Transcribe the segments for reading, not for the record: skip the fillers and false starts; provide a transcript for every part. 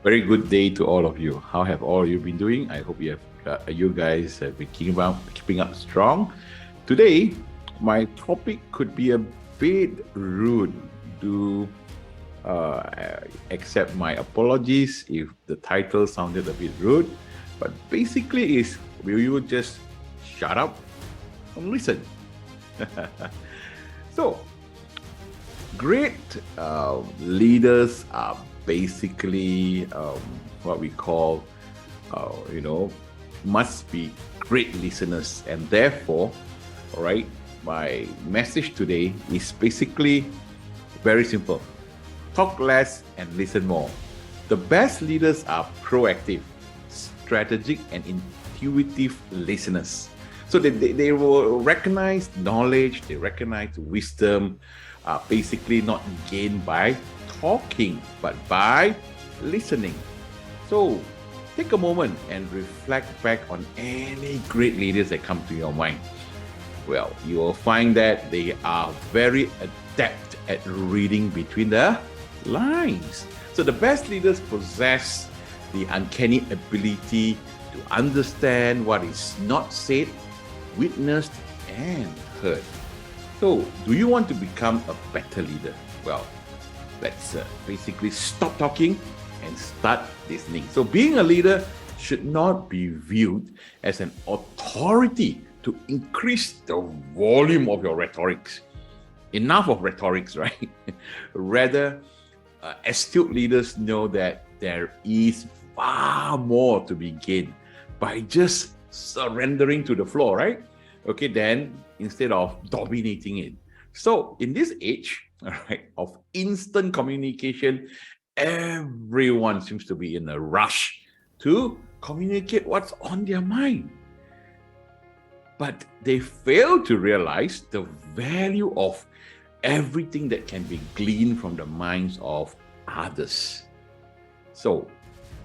Very good day to all of you. How have all of you been doing? I hope you guys have been keeping up strong. Today, my topic could be a bit rude. Do accept my apologies if the title sounded a bit rude, but basically is, will you just shut up and listen? So, great leaders are basically what we call, must be great listeners. And therefore, all right, my message today is basically very simple. Talk less and listen more. The best leaders are proactive, strategic, and intuitive listeners. So they will recognize knowledge, they recognize wisdom, basically not gained by talking, but by listening. So take a moment and reflect back on any great leaders that come to your mind. Well, you will find that they are very adept at reading between the lines. So the best leaders possess the uncanny ability to understand what is not said, witnessed, and heard. So, do you want to become a better leader? Well, let's basically stop talking and start listening. So, being a leader should not be viewed as an authority to increase the volume of your rhetorics. Enough of rhetorics, right? Rather, astute leaders know that there is far more to be gained by just surrendering to the flow, right? Okay, then instead of dominating it. So in this age, all right, of instant communication, everyone seems to be in a rush to communicate what's on their mind. But they fail to realize the value of everything that can be gleaned from the minds of others. So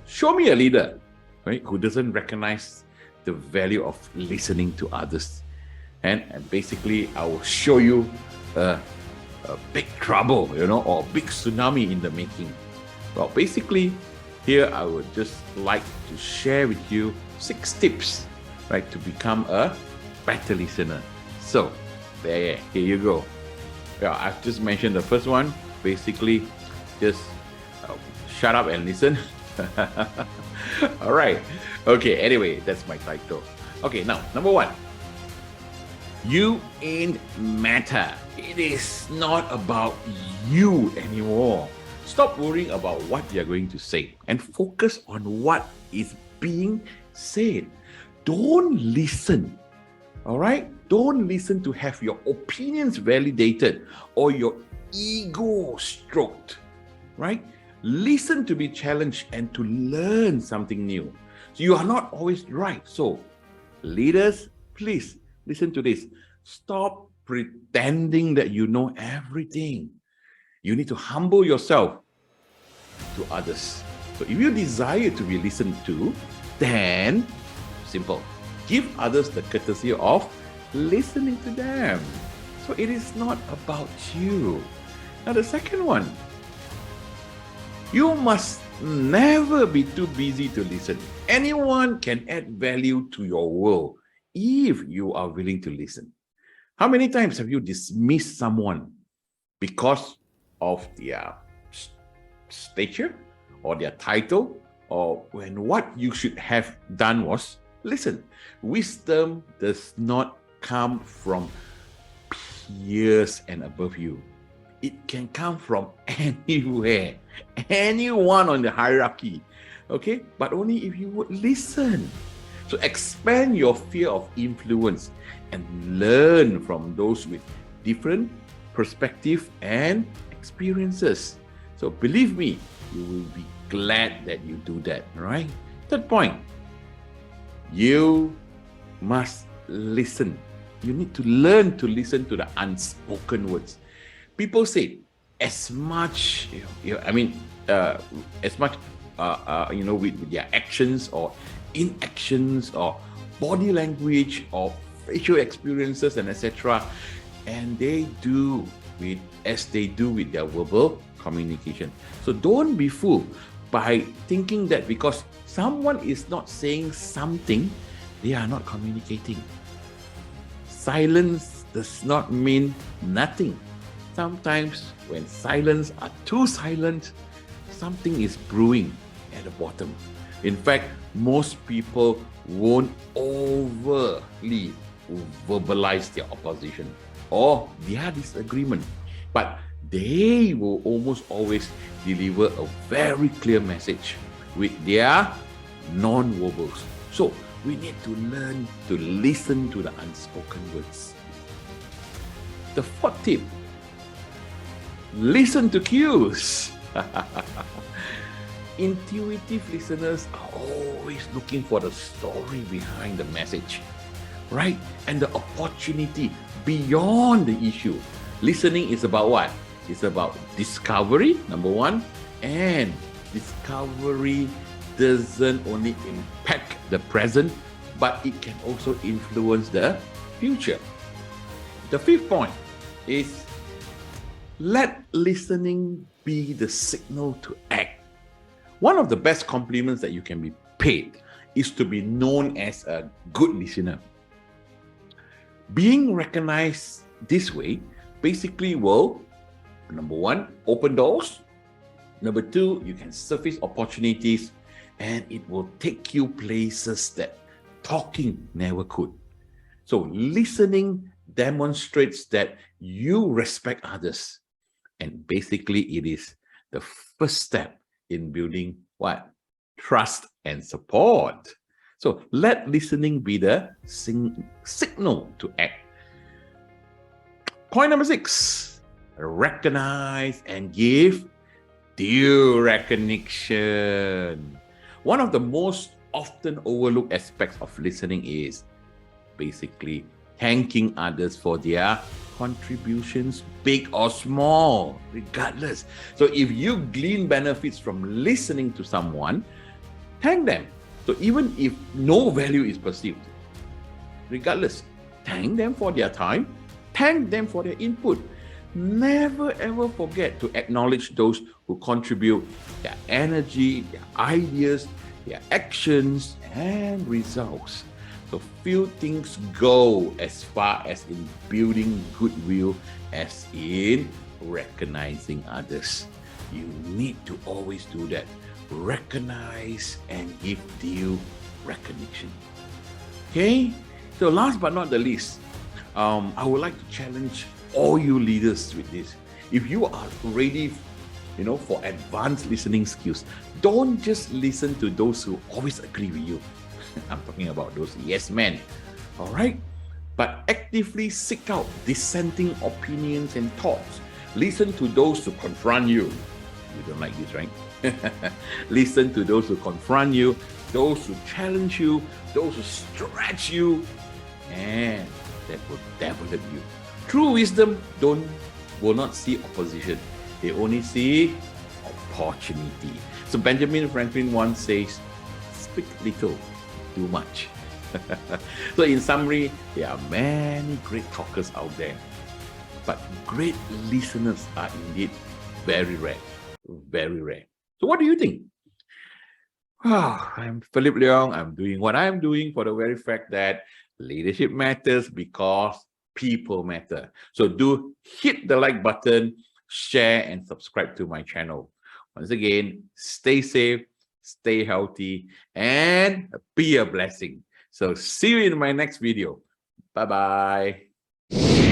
show me a leader, right, who doesn't recognize the value of listening to others. And basically, I will show you a big trouble, or a big tsunami in the making. Well, basically, here I would just like to share with you 6 tips, right, to become a better listener. So, here you go. Well, I've just mentioned the first one. Basically, just shut up and listen. All right. Okay, anyway, that's my title. Okay, now, number 1. You ain't matter. It is not about you anymore. Stop worrying about what you're going to say and focus on what is being said. Don't listen, all right? Don't listen to have your opinions validated or your ego stroked, right? Listen to be challenged and to learn something new. So you are not always right. So leaders, please listen to this. Stop pretending that you know everything. You need to humble yourself to others. So if you desire to be listened to, then simple. Give others the courtesy of listening to them. So it is not about you. Now the second one, you must never be too busy to listen. Anyone can add value to your world if you are willing to listen. How many times have you dismissed someone because of their stature or their title, or when what you should have done was listen? Wisdom does not come from peers and above you. It can come from anywhere, anyone on the hierarchy, okay? But only if you would listen. So expand your sphere of influence and learn from those with different perspective and experiences. So believe me, you will be glad that you do that, right? Third point, you must listen. You need to learn to listen to the unspoken words. People say, as much, with their actions or inactions or body language or facial experiences and etc. And they do as they do with their verbal communication. So don't be fooled. by thinking that because someone is not saying something, they are not communicating. Silence does not mean nothing. Sometimes when silence are too silent, something is brewing at the bottom. In fact, most people won't overly verbalize their opposition or their disagreement, but they will almost always deliver a very clear message with their non-verbals. So we need to learn to listen to the unspoken words. The fourth tip, listen to cues. Intuitive listeners are always looking for the story behind the message, right? And the opportunity beyond the issue. Listening is about what? It's about discovery, number one, and discovery doesn't only impact the present, but it can also influence the future. The fifth point is let listening be the signal to act. One of the best compliments that you can be paid is to be known as a good listener. Being recognized this way basically will, number one, open doors. Number two, you can surface opportunities, and it will take you places that talking never could. So listening demonstrates that you respect others. And basically, it is the first step in building what? Trust and support. So let listening be the signal to act. Point number 6, recognize and give due recognition. One of the most often overlooked aspects of listening is basically thanking others for their contributions, big or small, regardless. So if you glean benefits from listening to someone, thank them. So even if no value is perceived, regardless, thank them for their time, thank them for their input. Never ever forget to acknowledge those who contribute their energy, their ideas, their actions, and results. So few things go as far as in building goodwill as in recognizing others. You need to always do that. Recognize and give due recognition. Okay? So last but not the least, I would like to challenge all you leaders with this. If you are ready, for advanced listening skills, don't just listen to those who always agree with you. I'm talking about those yes men, all right? But actively seek out dissenting opinions and thoughts. Listen to those who confront you. You don't like this, right? Listen to those who confront you, those who challenge you, those who stretch you, and that will develop you. True wisdom will not see opposition. They only see opportunity. So Benjamin Franklin once says, speak little, do much. So in summary, there are many great talkers out there, but great listeners are indeed very rare, very rare. So what do you think? I'm Philip Leong. I'm doing what I'm doing for the very fact that leadership matters because people matter. So do hit the like button, share, and subscribe to my channel. Once again, stay safe, stay healthy, and be a blessing. So see you in my next video. Bye-bye.